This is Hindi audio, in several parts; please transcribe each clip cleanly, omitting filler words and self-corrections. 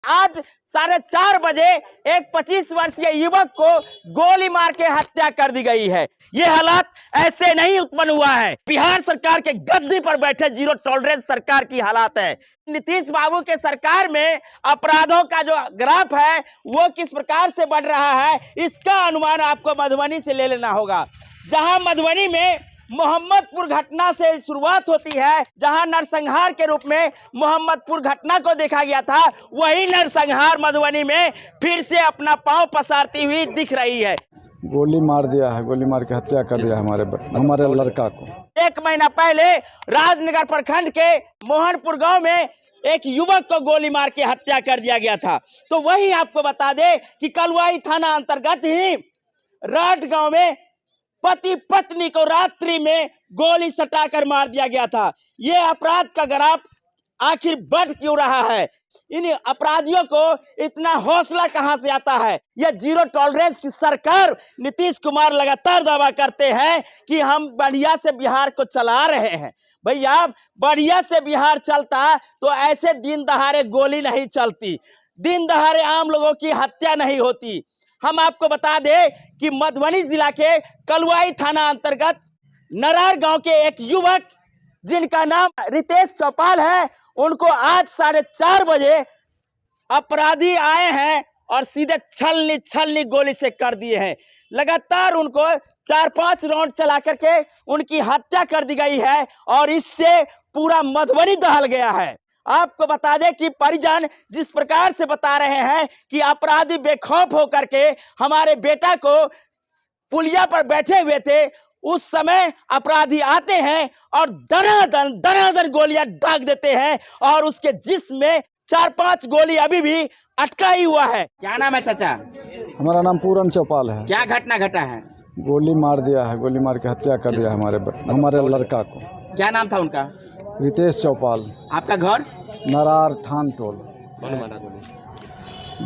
आज 4:30 बजे एक 25 वर्षीय युवक को गोली मार के हत्या कर दी गई है। ये हालात ऐसे नहीं उत्पन्न हुआ है। बिहार सरकार के गद्दी पर बैठे जीरो टॉलरेंस सरकार की हालात है। नीतीश बाबू के सरकार में अपराधों का जो ग्राफ है वो किस प्रकार से बढ़ रहा है, इसका अनुमान आपको मधुबनी से ले लेना होगा। जहां मधुबनी में मोहम्मदपुर घटना से शुरुआत होती है, जहां नरसंहार के रूप में मोहम्मदपुर घटना को देखा गया था, वही नरसंहार मधुबनी में फिर से अपना पांव पसारती हुई दिख रही है। गोली मार दिया है, गोली मार के हत्या कर दिया हमारे लड़का को। 1 महीना पहले राजनगर प्रखंड के मोहनपुर गांव में एक युवक को गोली मार के हत्या कर दिया गया था। तो वही आपको बता दे कि कलुआई थाना अंतर्गत ही राट गांव में पति पत्नी को रात्रि में गोली सटाकर मार दिया गया था। ये अपराध का ग्राफ आखिर बढ़ क्यों रहा है? इन अपराधियों को इतना हौसला कहां से आता है? यह जीरो टॉलरेंस की सरकार नीतीश कुमार लगातार दावा करते हैं कि हम बढ़िया से बिहार को चला रहे हैं। भैया, बढ़िया से बिहार चलता तो ऐसे दिन दहाड़े गोली नहीं चलती, दिन दहाड़े आम लोगों की हत्या नहीं होती। हम आपको बता दें कि मधुबनी जिला के कलुआई थाना अंतर्गत नरार गांव के एक युवक जिनका नाम रितेश चौपाल है, उनको आज 4:30 बजे अपराधी आए हैं और सीधे छलनी गोली से कर दिए हैं। लगातार उनको 4-5 राउंड चला करके उनकी हत्या कर दी गई है और इससे पूरा मधुबनी दहल गया है। आपको बता दें कि परिजन जिस प्रकार से बता रहे हैं कि अपराधी बेखौफ होकर के हमारे बेटा को पुलिया पर बैठे हुए थे, उस समय अपराधी आते हैं और दनादन गोलियां दाग देते हैं और उसके जिस्म में 4-5 गोली अभी भी अटका ही हुआ है। क्या नाम है चाचा? हमारा नाम पूरन चौपाल है। क्या घटना घटा है? गोली मार दिया है, गोली मार के हत्या कर दिया हमारे लड़का को। क्या नाम था उनका? रितेश चौपाल। आपका घर? नरार थान टोल।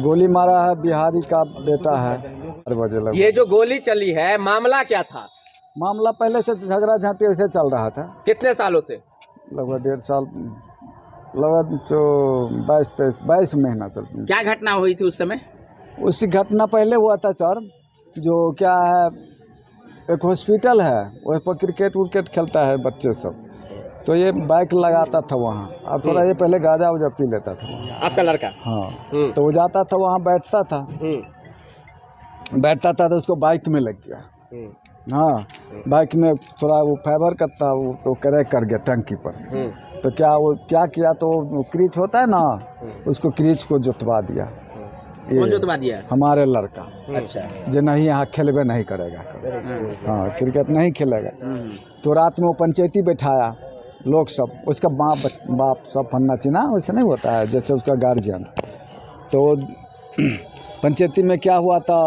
गोली मारा है, बिहारी का बेटा है। 4 बजे लगा। ये जो गोली चली है, मामला क्या था? मामला पहले से झगड़ा झांटी वैसे चल रहा था। कितने सालों से? लगभग 1.5 साल, लगभग 22 महीना चलती। क्या घटना हुई थी उस समय? उसी घटना पहले हुआ था सर, जो क्या है, एक हॉस्पिटल है, वहीं पर क्रिकेट खेलता है बच्चे सब, तो ये बाइक लगाता था वहाँ और थोड़ा ये पहले गांजा उजा पी लेता था। आपका लड़का? हाँ। तो वो जाता था वहाँ, बैठता था तो उसको बाइक में लग गया। हाँ, बाइक में थोड़ा वो फाइबर का था, वो तो क्रैक कर गया टंकी पर। तो क्या किया, तो क्रीच होता है ना, उसको क्रीच को जोतवा दिया। कौन जोतवा दिया? हमारे लड़का। अच्छा। जो नहीं यहाँ खेलबे नहीं करेगा, हाँ, क्रिकेट नहीं खेलेगा। तो रात में वो पंचायती बैठाया लोग सब, उसका बाप सब फन्ना चिना वैसे नहीं होता है, जैसे उसका गार्जियन। तो पंचायती में क्या हुआ था,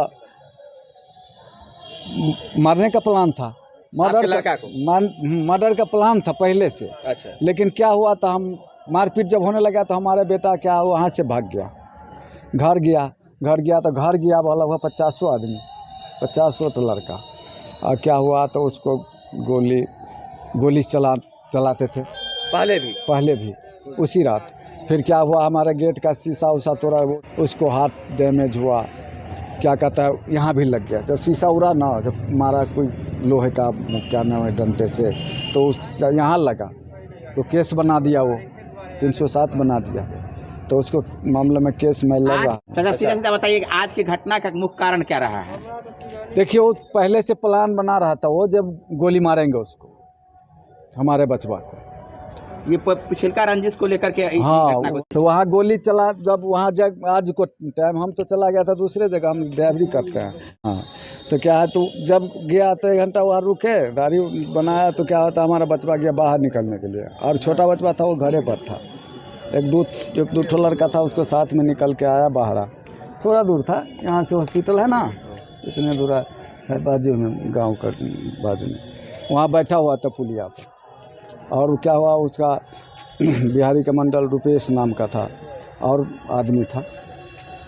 मारने का प्लान था, मर्डर का प्लान था पहले से। अच्छा। लेकिन क्या हुआ था, हम मारपीट जब होने लगा तो हमारे बेटा क्या वहाँ से भाग गया, घर गया वाला हुआ 50 आदमी, 50 तो लड़का। और क्या हुआ तो उसको गोली चलाते थे पहले भी उसी रात। फिर क्या हुआ, हमारे गेट का शीशा उसा तोड़ा, उसको हाथ डैमेज हुआ, क्या कहता है, यहाँ भी लग गया। जब शीशा उड़ा ना, जब मारा कोई लोहे का क्या नाम है डंडे से, तो उस यहाँ लगा, तो केस बना दिया, वो 307 बना दिया। तो उसको मामले में केस में लगा। चाचा सीधा बताइए, आज की घटना का मुख्य कारण क्या रहा है? देखिए, वो पहले से प्लान बना रहा था, वो जब गोली मारेंगे उसको, हमारे बचवा को, ये पिछलका रंजिश को लेकर के। हाँ, तो वहाँ गोली चला, जब वहाँ आज को टाइम हम तो चला गया था दूसरे जगह, हम ड्राइवरी करते हैं। हाँ, तो क्या है, तो जब गया तो 1 घंटा वहाँ रुके, गाड़ी बनाया, तो क्या होता, हमारा बचवा गया बाहर निकलने के लिए, और छोटा बचवा था वो घरे पर था। एक दो लड़का था, उसको साथ में निकल के आया बाहर। थोड़ा दूर था, यहाँ से हॉस्पिटल है ना, इतने दूर है बाजू में, गाँव का बाजू में, वहाँ बैठा हुआ था पुलिया पर। और क्या हुआ, उसका बिहारी का मंडल रुपेश नाम का था, और आदमी था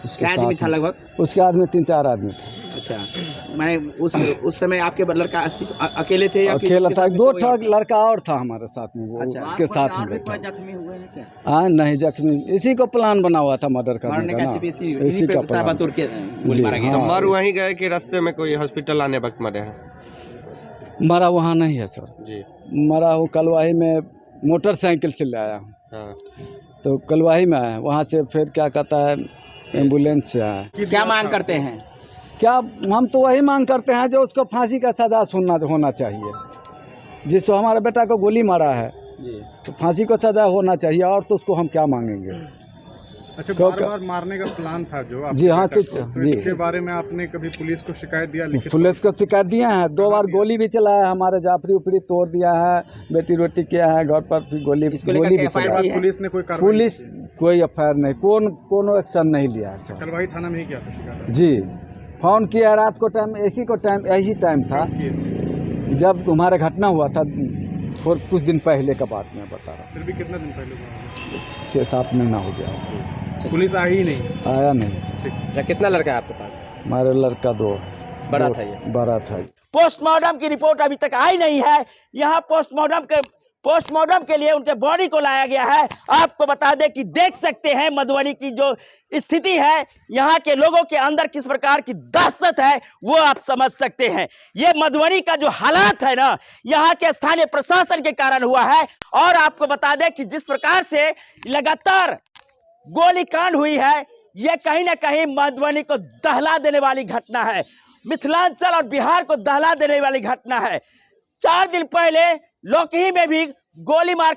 उसके साथ। आदमी था लगभग? उसके आदमी 3-4 आदमी थे। अच्छा, मैं उस समय आपके लड़का अकेले थे या अकेला था, दो ठग लड़का और था हमारे साथ में, वो अच्छा। उसके साथ में बैठा। जख्मी हुए हैं क्या? हाँ नहीं जख्मी, इसी को प्लान बना हुआ था मर्डर करने मारने का का, ना, सिर्फ इसी इसी का पे प्लान। ताबतुर के गोली जी, मारा गया। हाँ। मर वहीं गए कि रास्ते में कोई हॉस्पिटल आने वक्त मरे हैं? मरा वहाँ नहीं है सर, जी मरा हूँ कलवाही में, मोटरसाइकिल से ले आया हूँ, हाँ। तो कलवाही में आया, वहाँ से फिर क्या कहता है एम्बुलेंस से आया। क्या मांग करते हैं? क्या हम तो वही मांग करते हैं जो उसको फांसी का सज़ा होना चाहिए, जिसको हमारे बेटा को गोली मारा है जी, तो फांसी को सज़ा होना चाहिए, और तो उसको हम क्या मांगेंगे। अच्छा, बार-बार मारने का प्लान था जो आपके जी हाँ, बेटा तो को, जी। इसके बारे में आपने कभी पुलिस को शिकायत दिया? लिखित पुलिस को शिकायत दिए हैं, 2 बार गोली भी चलाया है, हमारे जाफरी उपरी तोड़ दिया है, बेटी रोटी किया है, घर पर भी गोली भी चलाया। पुलिस ने कोई कार्रवाई? पुलिस कोई एफआईआर नहीं, कोनो एक्शन नहीं लिया है सर। कलवाही थाना में ही किया था शिकायत? जी, फोन किया रात को टाइम, यही टाइम था जब हमारा घटना हुआ था, कुछ दिन पहले का बात मैं बता रहा हूँ। फिर भी कितना दिन पहले हुआ? 6-7 महीना हो गया, पुलिस आई ही नहीं? आया नहीं सर। अच्छा, कितना लड़का है आपके पास? हमारे लड़का 2 बड़ा था ये? बड़ा था। पोस्टमार्टम की रिपोर्ट अभी तक आई नहीं है। यहाँ पोस्टमार्टम के लिए उनके बॉडी को लाया गया है। आपको बता दें कि देख सकते हैं मधुबनी की जो स्थिति है, यहाँ के लोगों के अंदर किस प्रकार की दहशत है वो आप समझ सकते हैं। ये मधुबनी का जो हालात है ना, यहाँ के स्थानीय प्रशासन के कारण हुआ है। और आपको बता दें कि जिस प्रकार से लगातार गोलीकांड हुई है, ये कहीं ना कहीं मधुबनी को दहला देने वाली घटना है, मिथिलांचल और बिहार को दहला देने वाली घटना है। 4 दिन पहले लोकही में भी गोली मार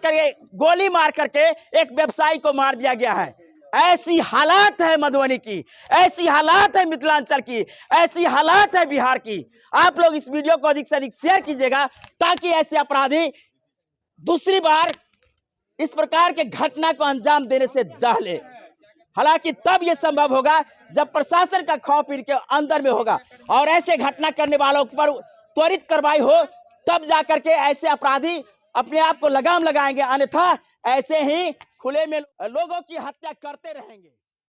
करके एक व्यवसायी को मार दिया गया है। ऐसी हालात है मधुबनी की, ऐसी हालात है मिथिलांचल की, ऐसी हालात है बिहार की। आप लोग इस वीडियो को अधिक से अधिक शेयर कीजिएगा ताकि ऐसे अपराधी दूसरी बार इस प्रकार के घटना को अंजाम देने से दहले। हालांकि तब यह संभव होगा जब प्रशासन का खौफ इनके अंदर में होगा और ऐसे घटना करने वालों पर त्वरित कार्रवाई हो, तब जाकर के ऐसे अपराधी अपने आप को लगाम लगाएंगे, अन्यथा ऐसे ही खुले में लोगों की हत्या करते रहेंगे।